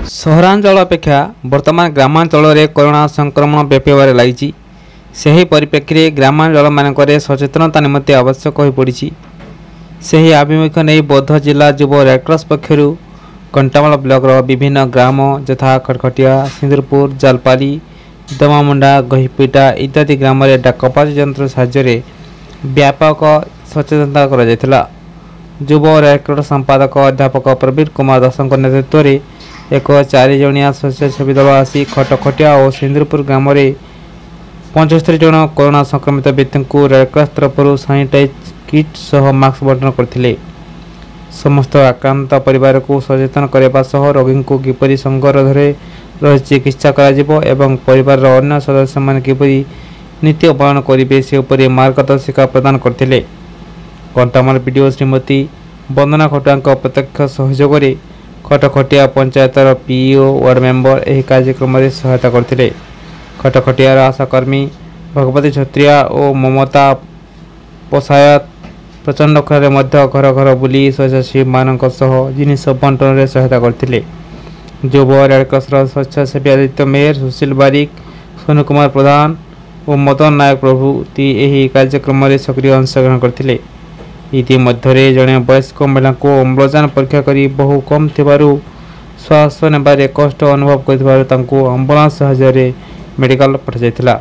सहरांचल अपेक्षा वर्तमान ग्रामांचल में कोरोना संक्रमण व्यापार लगी। से परिप्रेक्षी में ग्रामांचल मानक सचेतनता निमंते आवश्यक हो पड़ी। से आभिमुख्य नहीं बौद्ध जिला युव रेडक्रॉस पक्षर कंटामाल ब्लॉक विभिन्न ग्राम यथा खटखटिया, सिंदूरपुर, जालपाली, दमामुंडा, गहीपिटा इत्यादि ग्राम में डाकपाच यंत्र साहाय्य व्यापक सचेतनता करा। युव रेडक्रॉस संपादक अध्यापक प्रवीण कुमार दास नेतृत्व में एक 4 जणिया स्वच्छासेवी दल आसी खटखटिया और सिंदूरपुर ग्राम में 75 जन कोरोना संक्रमित व्यक्ति को रेडक्रॉस तरफ सानिटाइज किट सह मास्क बंटन करथिले। समस्त आक्रांत परिवार को सचेतन करने रोगी को किपरि संगरोधरे रही चिकित्सा एवं परिवार अन्य सदस्य मान किपरि नीति पालन करेंगे से उपरि मार्गदर्शिका प्रदान करथिले। कंटामाल वीडियो श्रीमती वंदना खटुआ प्रत्यक्ष सहयोग में खटखटिया पंचायतर पीओ वार्ड मेंबर यह कार्यक्रम में सहायता करथिले। खटखटियार आशाकर्मी भगवती छत्रिया और ममता पशायत प्रचंड खरे मध्य घर घर बुली स्वच्छासेवी मानक जिनिस बंटन में सहायता करथिले। युव रेडक्रॉसर स्वच्छासेवी आदित्य मेहर, सुशील बारिक, सोनू कुमार प्रधान और मदन नायक प्रभृति यह कार्यक्रम में सक्रिय अंशग्रहण करथिले। इतिमध्य जड़े वयस्क महिला को अम्लजान परीक्षा करी बहु कम थिबारु श्वास नेबारे कष्ट अनुभव कर आंबुलांस साहाय्य मेडिकल पठाଯାଇଥିଲା।